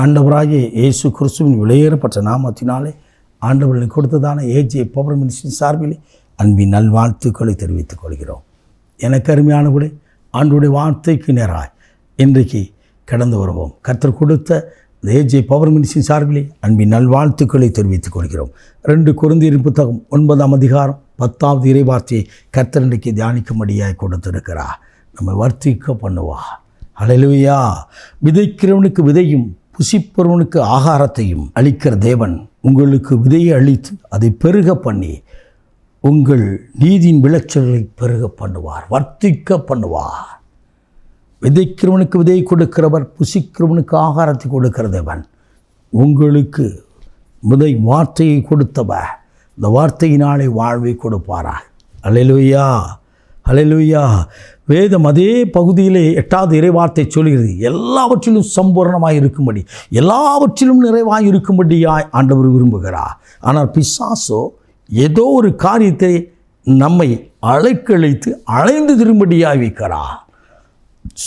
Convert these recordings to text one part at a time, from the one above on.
ஆண்டவராகிய இயேசு கிறிஸ்துவின் விலையேறப்பட்ட நாமத்தினாலே ஆண்டவர்களை கொடுத்ததான ஏஜே பவர் மினிஸ்ட்ரி சார்பிலே அன்பின் நல்வாழ்த்துக்களை தெரிவித்துக் கொள்கிறோம். எனக்கு அருமையானவர்களே, ஆண்டவருடைய வார்த்தைக்கு நேராய் இன்றைக்கு கடந்து வருவோம். கர்த்தர் கொடுத்த ஏஜே பவர் மினிஸ்ட்ரி சார்பிலே அன்பின் நல்வாழ்த்துக்களை தெரிவித்துக் கொள்கிறோம். 2 கொரிந்தியர் புத்தகம் 9ஆம் அதிகாரம் 10வது இறைவார்த்தையை கர்த்தர் இன்றைக்கு தியானிக்கும்படியாய் கொடுத்திருக்கிறார். நம்ம வர்த்திக்க பண்ணுவா. ஹல்லேலூயா. விதைக்கிறவனுக்கு விதையும் புசிப்பவனுக்கு ஆகாரத்தையும் அளிக்கிற தேவன் உங்களுக்கு விதையை அளித்து அதை பெருக பண்ணி உங்கள் நீதியின் விளைச்சல்களை பெருக பண்ணுவார், வர்த்திக்க பண்ணுவார். விதைக்கிறவனுக்கு விதையை கொடுக்கிறவர், புசிக்கிறவனுக்கு ஆகாரத்தை கொடுக்கிற தேவன் உங்களுக்கு விதை வார்த்தையை கொடுத்தவர் இந்த வார்த்தையினாலே வாழ்வை கொடுப்பாரா. ஹல்லேலூயா, ஹல்லேலூயா. வேதம் அதே பகுதியிலே 8வது இறைவார்த்தை சொல்கிறது, எல்லாவற்றிலும் சம்பூர்ணமாய் இருக்கும்படி, எல்லாவற்றிலும் நிறைவாய் இருக்கும்படியாய் ஆண்டவர் விரும்புகிறார். ஆனால் பிசாசோ ஏதோ ஒரு காரியத்தை நம்மை அலைக்கழித்து அலைந்து திரும்படியாய் வைக்கிறார்.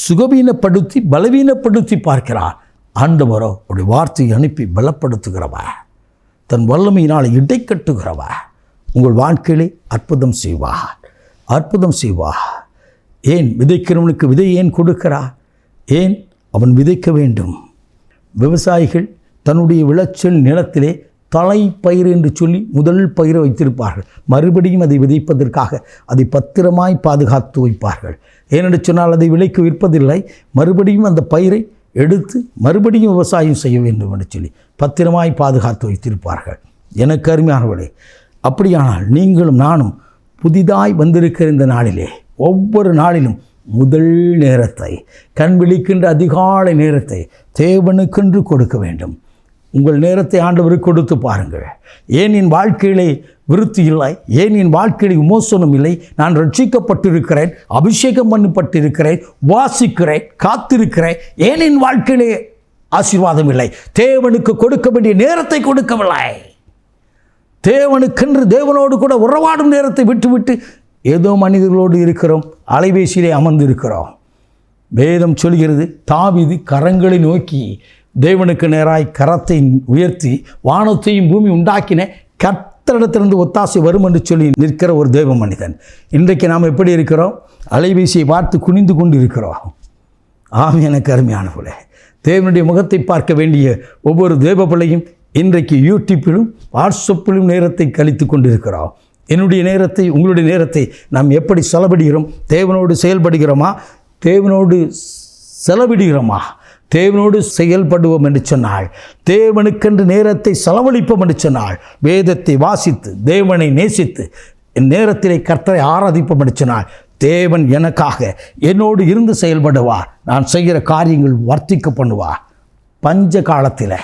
சுகவீனப்படுத்தி பலவீனப்படுத்தி பார்க்கிறார். ஆண்டவரோ அவருடைய வார்த்தையை அனுப்பி பலப்படுத்துகிறவர், தன் வல்லமையினால் இடை கட்டுகிறவர் உங்கள் வாழ்க்கையிலே அற்புதம் செய்வார், அற்புதம் செய்வார். ஏன் விதைக்கிறவனுக்கு விதை ஏன் கொடுக்கிறார்? ஏன் அவன் விதைக்க வேண்டும்? விவசாயிகள் தன்னுடைய விளைச்சல் நிலத்திலே தலை பயிர் என்று சொல்லி முதல் பயிரை வைத்திருப்பார்கள். மறுபடியும் அதை விதைப்பதற்காக அதை பத்திரமாய் பாதுகாத்து வைப்பார்கள். ஏனென்று சொன்னால் அதை விலைக்கு விற்பதில்லை, மறுபடியும் அந்த பயிரை எடுத்து மறுபடியும் விவசாயம் செய்ய வேண்டும் என்று சொல்லி பத்திரமாய் பாதுகாத்து வைத்திருப்பார்கள். எனக்கு அருமையானவர்களே, அப்படியானால் நீங்களும் நானும் புதிதாய் வந்திருக்கிற இந்த நாளிலே ஒவ்வொரு நாளிலும் முதல் நேரத்தை, கண் விழிக்கின்ற அதிகாலை நேரத்தை தேவனுக்கென்று கொடுக்க வேண்டும். உங்கள் நேரத்தை ஆண்டவருக்கு கொடுத்து பாருங்கள். ஏன் என் வாழ்க்கையிலே விருத்தி இல்லை? ஏன் என் வாழ்க்கையிலே விமோசனம் இல்லை? நான் ரட்சிக்கப்பட்டிருக்கிறேன், அபிஷேகம் பண்ணப்பட்டிருக்கிறேன், வாசிக்கிறேன், காத்திருக்கிறேன். ஏன் என் வாழ்க்கையிலே ஆசீர்வாதம் இல்லை? தேவனுக்கு கொடுக்க வேண்டிய நேரத்தை கொடுக்கவில்லை. தேவனுக்கென்று தேவனோடு கூட உறவாடும் நேரத்தை விட்டுவிட்டு ஏதோ மனிதர்களோடு இருக்கிறோம், அலைபேசியிலே அமர்ந்து இருக்கிறோம். வேதம் சொல்கிறது, தாவீது கரங்களை நோக்கி தேவனுக்கு நேராய் கரத்தை உயர்த்தி வானத்தையும் பூமி உண்டாக்கின கர்த்தரிடத்திலிருந்து ஒத்தாசை வரும் என்று சொல்லி நிற்கிற ஒரு தேவ மனிதன். இன்றைக்கு நாம் எப்படி இருக்கிறோம்? அலைபேசியை பார்த்து குனிந்து கொண்டு இருக்கிறோம். எனக்கு அருமையானவர்களே, தேவனுடைய முகத்தை பார்க்க வேண்டிய ஒவ்வொரு தேவ பிள்ளையும் இன்றைக்கு யூடியூப்பிலும் வாட்ஸ்அப்பிலும் நேரத்தை கழித்து கொண்டிருக்கிறோம். என்னுடைய நேரத்தை, உங்களுடைய நேரத்தை நாம் எப்படி செலவிடுகிறோம்? தேவனோடு செயல்படுகிறோமா? தேவனோடு செலவிடுகிறோமா? தேவனோடு செயல்படுவோம் என்று சொன்னால், தேவனுக்கென்று நேரத்தை செலவழிப்போம் என்று சொன்னால், வேதத்தை வாசித்து தேவனை நேசித்து என் நேரத்திலே கர்த்தரை ஆராதிப்போம் என்று சொன்னால், தேவன் எனக்காக என்னோடு இருந்து செயல்படுவார். நான் செய்கிற காரியங்கள் வர்த்திக்க பண்ணுவார். பஞ்ச காலத்தில்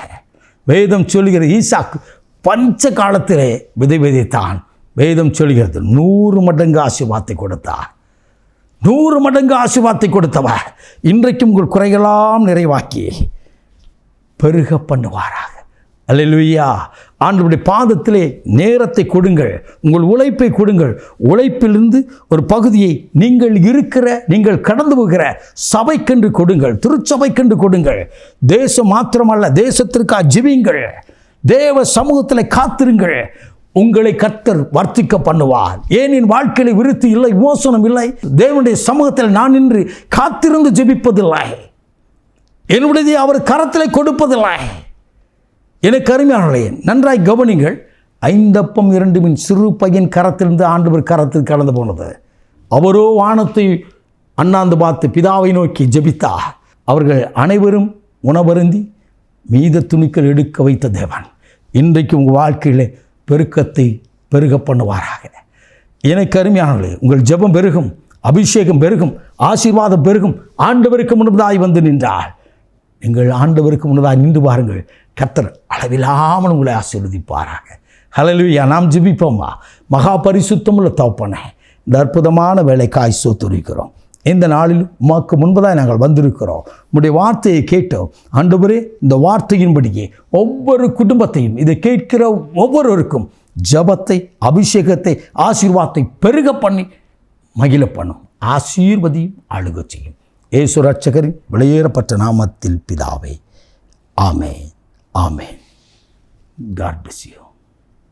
வேதம் சொல்கிறது, ஈசாக்கு பஞ்ச காலத்திலே விதை விதைத்தான். வேதம் சொல்கிறது 100 மடங்கு ஆசீர்வாதத்தை கொடுத்தார். 100 மடங்கு ஆசீர்வாதத்தை கொடுத்தவர் இன்றைக்கும் உங்கள் குறைகளாம் நிறைவாக்கி பெருக பண்ணுவாராக. அல்லேலூயா. ஆண்டவருடைய பாதத்திலே நேரத்தை கொடுங்கள், உங்கள் உழைப்பை கொடுங்கள். உழைப்பிலிருந்து ஒரு பகுதியை நீங்கள் கடந்து போகிற சபைக்கென்று கொடுங்கள், திருச்சபைக்கென்று கொடுங்கள். தேசம் மாத்திரமல்ல, தேசத்திற்காக ஜெபியுங்கள், தேவ சமூகத்தில் காத்திருங்கள். உங்களை கர்த்தர் வர்த்திக்க பண்ணுவார். ஏன் என் வாழ்க்கையில் விருத்தி இல்லை, விமோசனம் இல்லை? தேவனுடைய சமூகத்தில் நான் நின்று காத்திருந்து ஜெபிப்பதில்லை, என்னுடையதை அவர் கரத்தில் கொடுப்பதில்லை. எனக்கு அருமையானவர்களே, நன்றாய் கவனிங்கள். 5 அப்பம் 2 மீன் சிறு பையன் கரத்திலிருந்து ஆண்டவர் கரத்தில் கடந்து போனது. அவரோ வானத்தை அண்ணாந்து பார்த்து பிதாவை நோக்கி ஜெபித்தார். அவர்கள் அனைவரும் உணவருந்தி மீத துணிக்கள் எடுக்க வைத்த தேவன் இன்றைக்கு உங்கள் வாழ்க்கையில் பெருக்கத்தை பெருக பண்ணுவாராக. எனக்கு அருமையானவர்களே, உங்கள் ஜெபம் பெருகும், அபிஷேகம் பெருகும், ஆசீர்வாதம் பெருகும். ஆண்டவருக்கு முன்னதாய் வந்து நின்றால் நீங்கள் ஆண்டவருக்கு முன்னதாய் நின்று பாருங்கள், கர்த்தர் அளவில்லாமல் உங்களை ஆசீர்வதிப்பாராக. ஹல்லேலூயா. நாம் ஜெபிப்போமா? மகா பரிசுத்தமுள்ள தகப்பனே, இந்த அற்புதமான வேலைக்காய் ஸ்தோத்திரிக்கிறோம். இந்த நாளில் உமக்கு முன்பதாக நாங்கள் வந்திருக்கிறோம். உம்முடைய வார்த்தையை கேட்டோம். ஆண்டவரே, இந்த வார்த்தையின்படியே ஒவ்வொரு குடும்பத்தையும், இதை கேட்கிற ஒவ்வொருவருக்கும் ஜபத்தை, அபிஷேகத்தை, ஆசீர்வாதத்தை பெருக பண்ணி மகிழ பண்ணும். ஆசீர்வதியும் ஆளுக செய்யும். இயேசு ரட்சகரின் விலையேறப்பட்ட நாமத்தில் பிதாவே, ஆமென். ஆமென். God bless you.